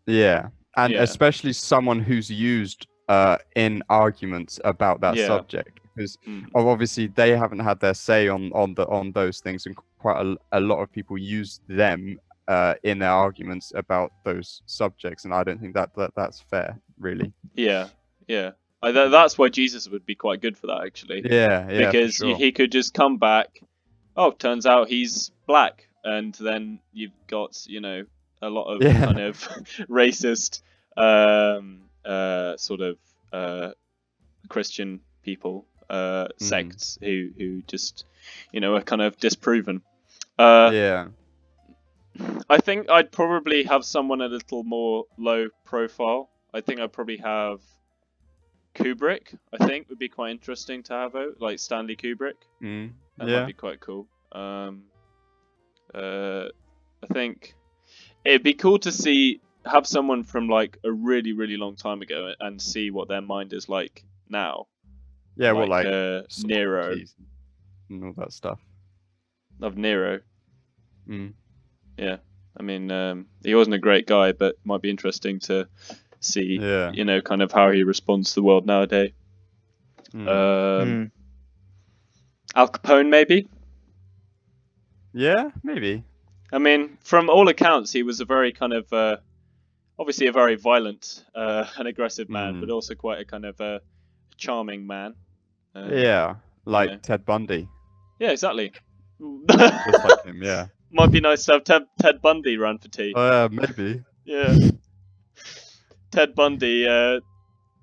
Yeah, and especially someone who's used in arguments about that subject, because obviously they haven't had their say on those things, and quite a lot of people use them in their arguments about those subjects, and I don't think that's fair, really. Yeah. That's why Jesus would be quite good for that, actually. Yeah, because for sure. he could just come back. Oh, turns out he's black, and then you've got a lot of kind of racist sort of Christian people, sects who just are kind of disproven. I think I'd probably have someone a little more low profile. I think I'd probably have Kubrick. I think would be quite interesting to have out, like Stanley Kubrick. That might be quite cool. I think it'd be cool to have someone from like a really, really long time ago and see what their mind is like now. Yeah, like Nero and all that stuff. Of Nero. Yeah, I mean, he wasn't a great guy, but might be interesting to see, kind of how he responds to the world nowadays. Al Capone, maybe? Yeah, maybe. I mean, from all accounts, he was a very kind of, obviously a very violent and aggressive man, but also quite a kind of charming man. Like Ted Bundy. Yeah, exactly. Just like him, yeah. Might be nice to have Ted Bundy run for tea. Maybe. Yeah. Ted Bundy,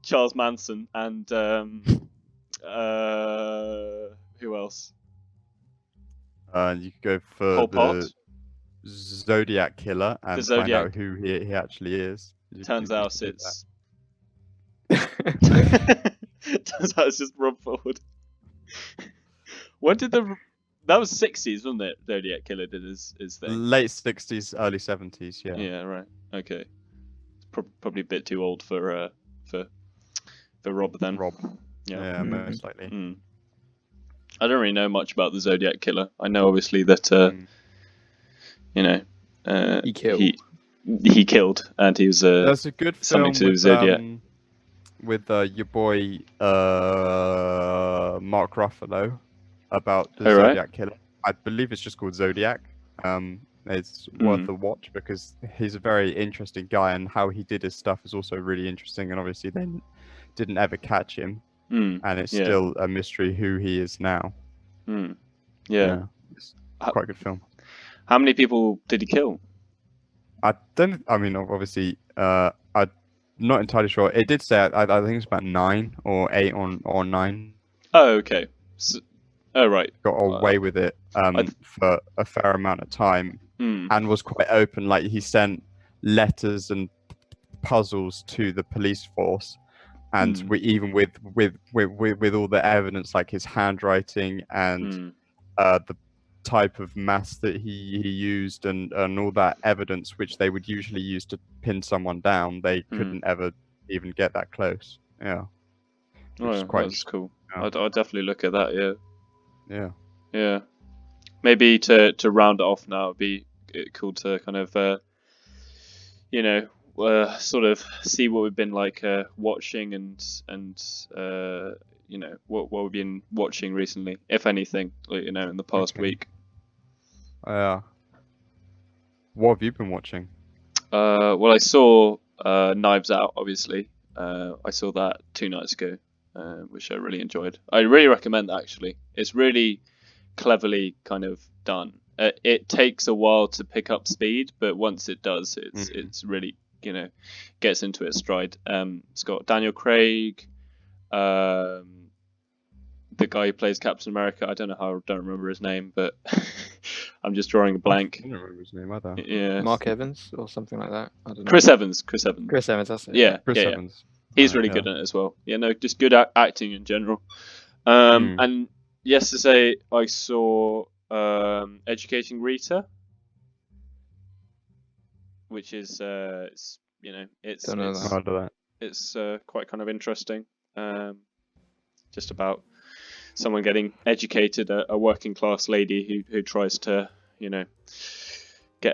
Charles Manson, and who else? You could go for Pol the Pot? Zodiac Killer and find out who he actually is. Turns out it's turns out it's just Rob Ford. When did that was 60s, wasn't it? Zodiac Killer did his thing. Late 60s, early 70s, yeah. Yeah, right. Okay. Probably a bit too old for Rob then. Yeah, most likely. I don't really know much about the Zodiac Killer. I know obviously that he killed. He killed, and he was There's a good film something to Zodiac. With your boy Mark Ruffalo about the Zodiac Killer. I believe it's just called Zodiac. It's worth a watch because he's a very interesting guy, and how he did his stuff is also really interesting. And obviously, they didn't ever catch him, and it's still a mystery who he is now. Yeah, it's quite a good film. How many people did he kill? I mean, obviously, I'm not entirely sure. It did say I think it's about 9 or 8 or 9. Oh, okay. Oh, right. Got away with it for a fair amount of time, and was quite open. Like he sent letters and puzzles to the police force, and we even with all the evidence, like his handwriting and the type of maths that he used and all that evidence which they would usually use to pin someone down, they couldn't ever even get that close. Yeah. Which is quite that's cool. Yeah. I'll definitely look at that, Yeah. Yeah. Maybe to round it off now, it'd be cool to kind of, sort of see what we've been like watching and what we've been watching recently, if anything, in the past week. Yeah. What have you been watching? Well, I saw Knives Out, obviously. I saw that 2 nights ago, which I really enjoyed. I really recommend that, actually. It's really cleverly kind of done. It takes a while to pick up speed, but once it does, it's really, gets into its stride. It's got Daniel Craig, the guy who plays Captain America. I don't remember his name, but I'm just drawing a blank. I don't remember his name either. Yeah. Mark Evans or something like that. I don't know. Chris Evans. Chris Evans, that's it. Yeah. Chris yeah. Evans. He's really good in it as well. Yeah, no, just good acting in general. And yesterday I saw Educating Rita, which is it's quite kind of interesting. Just about someone getting educated, a working class lady who tries to get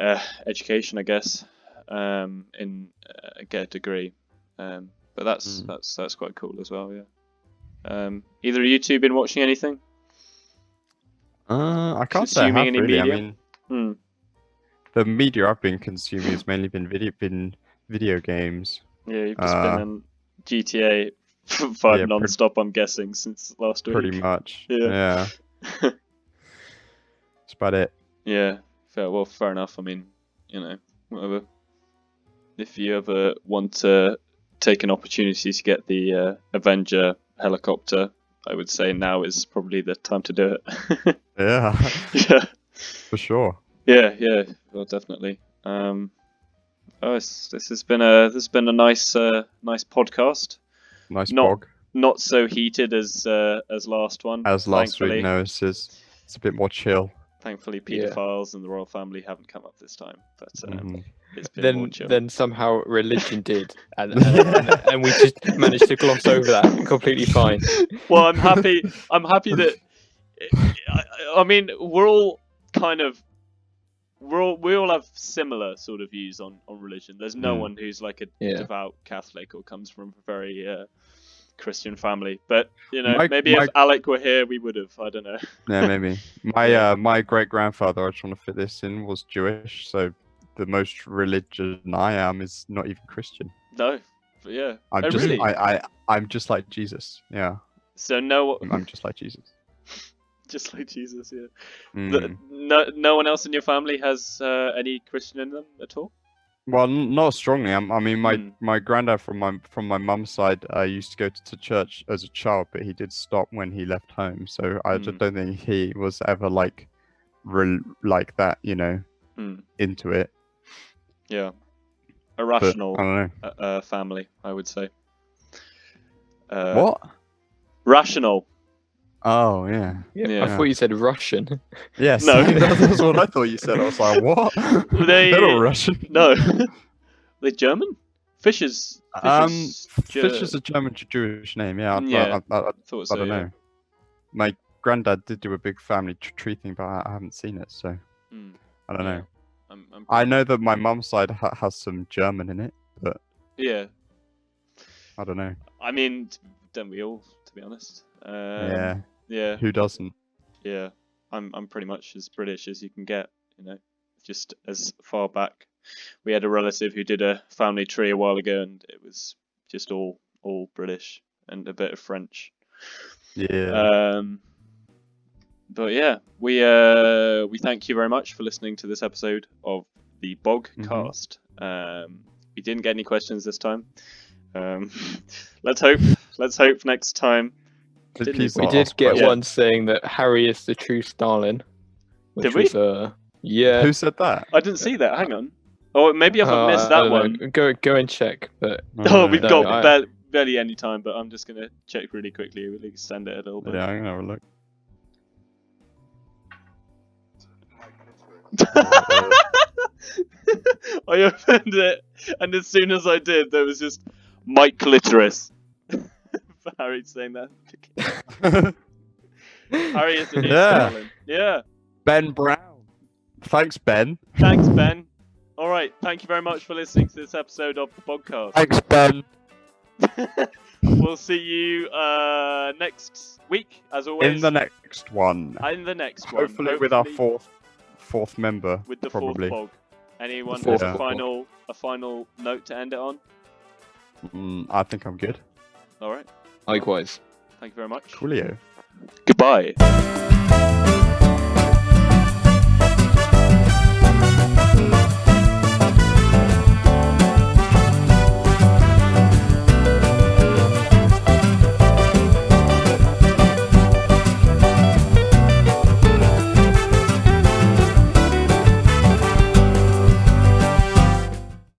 a education, I guess, get a degree. But that's quite cool as well. Yeah. Either of you two been watching anything? I can't say I have, Consuming any really. media? I mean, the media I've been consuming has mainly been video games. Yeah, you've just been on GTA 5 non-stop, I'm guessing, since last week. Pretty much. Yeah. That's about it. Yeah. Fair enough. I mean, whatever. If you ever want to take an opportunity to get the Avenger helicopter, I would say now is probably the time to do it. Yeah. Yeah. For sure. Yeah. Well, definitely. This has been a nice podcast. Nice bog. Not so heated as last one. As last week, no, it's a bit more chill. Thankfully, paedophiles and the royal family haven't come up this time, but it's been more chill. Then somehow religion did, and we just managed to gloss over that completely fine. Well, I'm happy that. I mean, we're all kind of. We all have similar sort of views on religion. There's no one who's like a devout Catholic or comes from a very Christian family. But maybe if Alec were here, we would have. I don't know. Yeah, maybe. My great grandfather, I just want to fit this in, was Jewish. So the most religious I am is not even Christian. No, but yeah. Really? I'm just like Jesus. Yeah. So no. I'm just like Jesus. Just like Jesus, yeah. No one else in your family has any Christian in them at all? Well, not strongly. I mean, my granddad from my mum's side used to go to church as a child, but he did stop when he left home. So I just don't think he was ever like that, into it. Yeah, a rational but, I don't know. Family, I would say. What? Rational. Oh, yeah. I thought you said Russian. Yes. No. That's what I thought you said. I was like, what? They're not Russian. No. They're German? Fisher's Fisher's a German Jewish name, yeah. I thought so, I don't know. My granddad did do a big family tree thing, but I haven't seen it, so I don't know. I know that my mum's side has some German in it, but yeah, I don't know. I mean, don't we all, to be honest? Yeah. Who doesn't? Yeah, I'm pretty much as British as you can get. Just as far back, we had a relative who did a family tree a while ago, and it was just all British and a bit of French. Yeah. But yeah, we thank you very much for listening to this episode of the BOGCAST. We didn't get any questions this time. Let's hope. Let's hope next time. Did Didn't we? people We did ask get questions? one saying that Harry is the true Stalin. Which Did we? was, yeah. Who said that? I didn't see that. Hang on. Oh, maybe I've missed I that don't one. know. Go and check. But Oh, we've No, got barely any time, but I'm just gonna check really quickly. We'll extend it a little bit. Yeah, I'm gonna have a look. I opened it, and as soon as I did, there was just Mike Clitoris. For Harry saying that. Harry is the new Yeah. Stalin. Yeah. Ben Brown. Thanks, Ben. Thanks, Ben. All right. Thank you very much for listening to this episode of the podcast. Thanks, Ben. We'll see you next week, as always. In the next one. In the next one. Hopefully with our fourth member. With the probably. fourth bog. Anyone The has fourth a final note to end it on? I think I'm good. All right. likewise. Thank you very much. Coolio. Goodbye.